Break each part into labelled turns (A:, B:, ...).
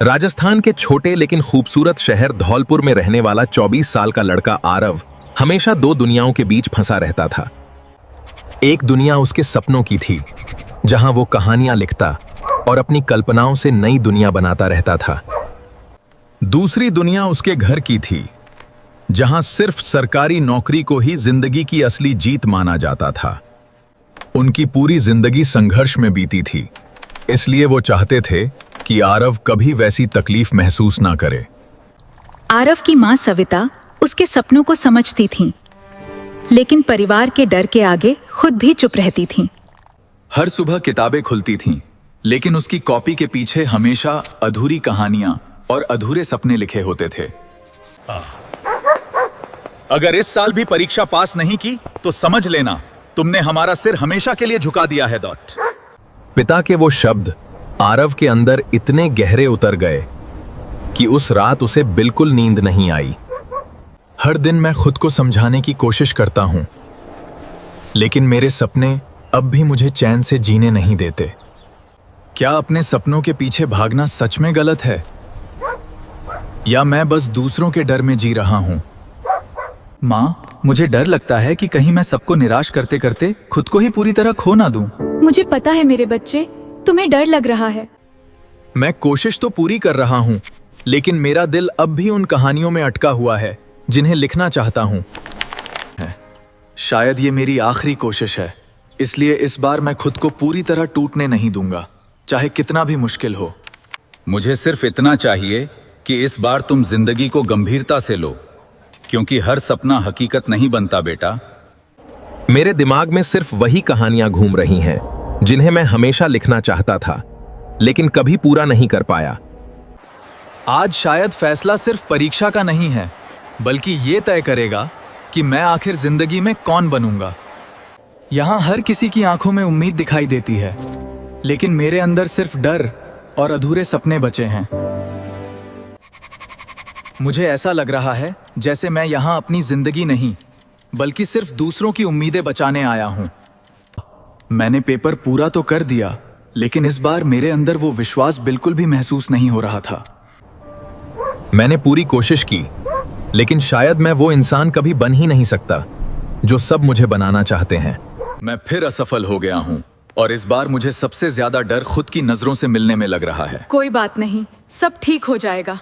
A: राजस्थान के छोटे लेकिन खूबसूरत शहर धौलपुर में रहने वाला 24 साल का लड़का आरव हमेशा दो दुनियाओं के बीच फंसा रहता था। एक दुनिया उसके सपनों की थी, जहां वो कहानियां लिखता और अपनी कल्पनाओं से नई दुनिया बनाता रहता था। दूसरी दुनिया उसके घर की थी, जहां सिर्फ सरकारी नौकरी को ही जिंदगी की असली जीत माना जाता था। उनकी पूरी जिंदगी संघर्ष में बीती थी, इसलिए वो चाहते थे कि आरव कभी वैसी तकलीफ महसूस ना करे।
B: आरव की मां सविता उसके सपनों को समझती थीं, लेकिन परिवार के डर के आगे खुद भी चुप रहती थीं।
C: हर सुबह किताबें खुलती थीं, लेकिन उसकी कॉपी के पीछे हमेशा अधूरी कहानियां और अधूरे सपने लिखे होते थे।
D: अगर इस साल भी परीक्षा पास नहीं की तो समझ लेना तुमने हमारा सिर हमेशा के लिए झुका दिया है।
A: पिता के वो शब्द आरव के अंदर इतने गहरे उतर गए कि उस रात उसे बिल्कुल नींद नहीं आई। हर दिन मैं खुद को समझाने की कोशिश करता हूं, लेकिन मेरे सपने अब भी मुझे चैन से जीने नहीं देते।
C: क्या अपने सपनों के पीछे भागना सच में गलत है, या मैं बस दूसरों के डर में जी रहा हूं? मां, मुझे डर लगता है कि कहीं मैं सबको निराश करते करते खुद को ही पूरी तरह खो ना दूं।
B: मुझे पता है मेरे बच्चे, तुम्हें डर लग रहा है।
A: मैं कोशिश तो पूरी कर रहा हूं, लेकिन मेरा दिल अब भी उन कहानियों में अटका हुआ है जिन्हें लिखना चाहता हूं।
C: शायद ये मेरी आखिरी कोशिश है, इसलिए इस बार मैं खुद को पूरी तरह टूटने नहीं दूंगा, चाहे कितना भी मुश्किल हो।
D: मुझे सिर्फ इतना चाहिए कि इस बार तुम जिंदगी को गंभीरता से लो, क्योंकि हर सपना हकीकत नहीं बनता बेटा।
A: मेरे दिमाग में सिर्फ वही कहानियां घूम रही हैं जिन्हें मैं हमेशा लिखना चाहता था, लेकिन कभी पूरा नहीं कर पाया।
C: आज शायद फैसला सिर्फ परीक्षा का नहीं है, बल्कि ये तय करेगा कि मैं आखिर जिंदगी में कौन बनूंगा। यहां हर किसी की आंखों में उम्मीद दिखाई देती है, लेकिन मेरे अंदर सिर्फ डर और अधूरे सपने बचे हैं। मुझे ऐसा लग रहा है जैसे मैं यहां अपनी जिंदगी नहीं, बल्कि सिर्फ दूसरों की उम्मीदें बचाने आया हूं। मैंने पेपर पूरा तो कर दिया, लेकिन इस बार मेरे अंदर वो विश्वास बिल्कुल भी महसूस नहीं हो रहा था।
A: मैंने पूरी कोशिश की, लेकिन शायद मैं वो इंसान कभी बन ही नहीं सकता जो सब मुझे बनाना चाहते हैं।
C: मैं फिर असफल हो गया हूं, और इस बार मुझे सबसे ज्यादा डर खुद की नजरों से मिलने में लग रहा है।
B: कोई बात नहीं, सब ठीक हो जाएगा।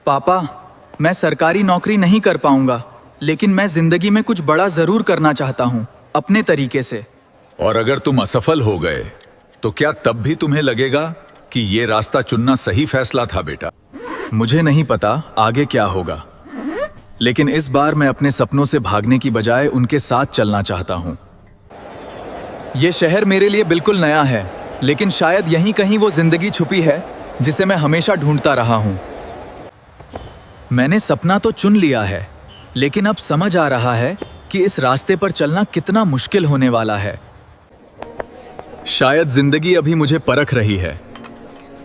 C: पापा, मैं सरकारी नौकरी नहीं कर पाऊंगा, लेकिन मैं जिंदगी में कुछ बड़ा जरूर करना चाहता हूं, अपने तरीके से।
D: और अगर तुम असफल हो गए तो क्या तब भी तुम्हें लगेगा कि ये रास्ता चुनना सही फैसला था बेटा?
C: मुझे नहीं पता आगे क्या होगा, लेकिन इस बार मैं अपने सपनों से भागने की बजाय उनके साथ चलना चाहता हूं। यह शहर मेरे लिए बिल्कुल नया है, लेकिन शायद यहीं कहीं वो जिंदगी छुपी है जिसे मैं हमेशा ढूंढता रहा हूं। मैंने सपना तो चुन लिया है, लेकिन अब समझ आ रहा है कि इस रास्ते पर चलना कितना मुश्किल होने वाला है। शायद जिंदगी अभी मुझे परख रही है,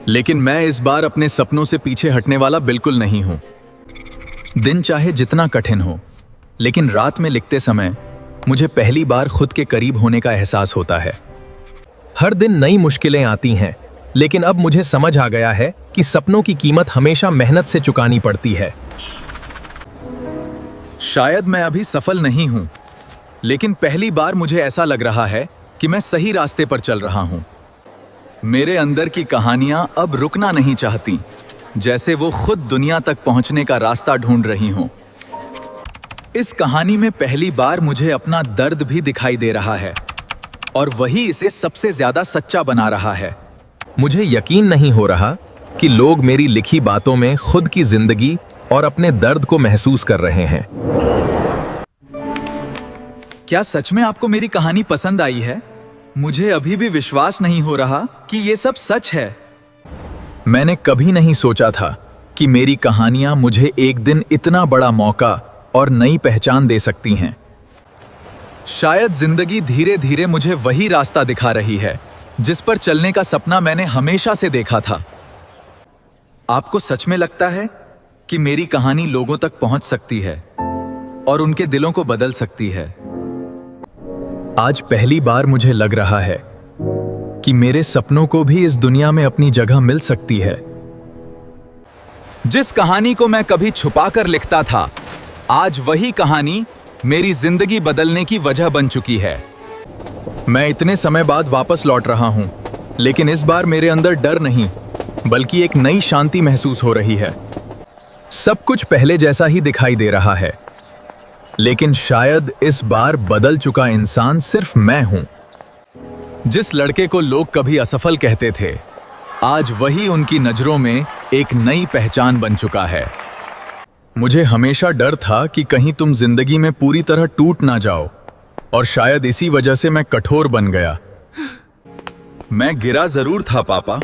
C: लेकिन मैं इस बार अपने सपनों से पीछे हटने वाला बिल्कुल नहीं हूं। दिन चाहे जितना कठिन हो, लेकिन रात में लिखते समय मुझे पहली बार खुद के करीब होने का एहसास होता है। हर दिन नई मुश्किलें आती हैं, लेकिन अब मुझे समझ आ गया है कि सपनों की कीमत हमेशा मेहनत से चुकानी पड़ती है। शायद मैं अभी सफल नहीं हूं, लेकिन पहली बार मुझे ऐसा लग रहा है कि मैं सही रास्ते पर चल रहा हूं। मेरे अंदर की कहानियां अब रुकना नहीं चाहती, जैसे वो खुद दुनिया तक पहुंचने का रास्ता ढूंढ रही हों। इस कहानी में पहली बार मुझे अपना दर्द भी दिखाई दे रहा है, और वही इसे सबसे ज्यादा सच्चा बना रहा है।
A: मुझे यकीन नहीं हो रहा कि लोग मेरी लिखी बातों में खुद की जिंदगी और अपने दर्द को महसूस कर रहे हैं।
C: क्या सच में आपको मेरी कहानी पसंद आई है? मुझे अभी भी विश्वास नहीं हो रहा कि ये सब सच है।
A: मैंने कभी नहीं सोचा था कि मेरी कहानियां मुझे एक दिन इतना बड़ा मौका और नई पहचान दे सकती हैं।
C: शायद जिंदगी धीरे धीरे मुझे वही रास्ता दिखा रही है जिस पर चलने का सपना मैंने हमेशा से देखा था। आपको सच में लगता है कि मेरी कहानी लोगों तक पहुंच सकती है और उनके दिलों को बदल सकती है?
A: आज पहली बार मुझे लग रहा है कि मेरे सपनों को भी इस दुनिया में अपनी जगह मिल सकती है।
C: जिस कहानी को मैं कभी छुपाकर लिखता था, आज वही कहानी मेरी जिंदगी बदलने की वजह बन चुकी है। मैं इतने समय बाद वापस लौट रहा हूं, लेकिन इस बार मेरे अंदर डर नहीं, बल्कि एक नई शांति महसूस हो रही है। सब कुछ पहले जैसा ही दिखाई दे रहा है, लेकिन शायद इस बार बदल चुका इंसान सिर्फ मैं हूं। जिस लड़के को लोग कभी असफल कहते थे, आज वही उनकी नजरों में एक नई पहचान बन चुका है। मुझे हमेशा डर था कि कहीं तुम जिंदगी में पूरी तरह टूट ना जाओ, और शायद इसी वजह से मैं कठोर बन गया।
D: मैं गिरा जरूर था पापा,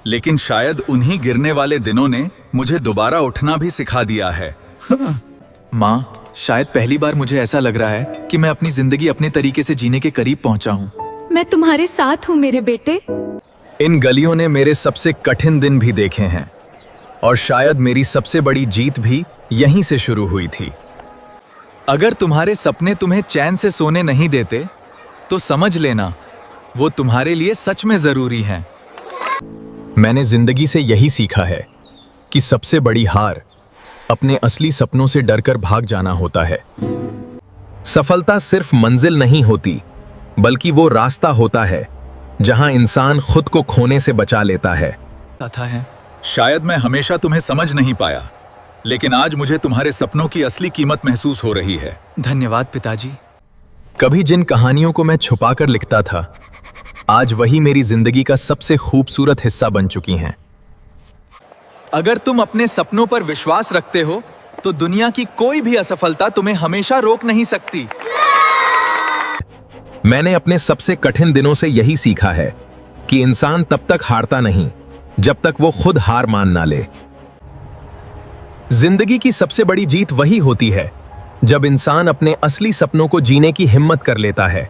D: लेकिन शायद उन्हीं गिरने वाले दिनों ने मुझे दोबारा उठना भी सिखा दिया है।
C: माँ, शायद पहली बार मुझे ऐसा लग रहा है कि मैं अपनी जिंदगी अपने तरीके से जीने के करीब पहुंचा हूँ।
E: मैं तुम्हारे साथ हूँ मेरे बेटे।
A: इन गलियों ने मेरे सबसे कठिन दिन भी देखे हैं, और शायद मेरी सबसे बड़ी जीत भी यहीं से शुरू हुई थी।
C: अगर तुम्हारे सपने तुम्हें चैन से सोने नहीं देते, तो समझ लेना वो तुम्हारे लिए सच में जरूरी हैं।
A: मैंने जिंदगी से यही सीखा है कि सबसे बड़ी हार अपने असली सपनों से डरकर भाग जाना होता है। सफलता सिर्फ मंजिल नहीं होती, बल्कि वो रास्ता होता है जहां इंसान खुद को खोने से बचा लेता है।
C: कथा है।
D: शायद मैं हमेशा तुम्हें समझ नहीं पाया, लेकिन आज मुझे तुम्हारे सपनों की असली कीमत महसूस हो रही है।
C: धन्यवाद पिताजी।
A: कभी जिन कहानियों को मैं छुपाकर लिखता था, आज वही मेरी जिंदगी का सबसे खूबसूरत हिस्सा बन चुकी हैं।
C: अगर तुम अपने सपनों पर विश्वास रखते हो, तो दुनिया की कोई भी असफलता तुम्हें हमेशा रोक नहीं सकती।
A: मैंने अपने सबसे कठिन दिनों से यही सीखा है कि इंसान तब तक हारता नहीं जब तक वो खुद हार मान ना ले। जिंदगी की सबसे बड़ी जीत वही होती है जब इंसान अपने असली सपनों को जीने की हिम्मत कर लेता है।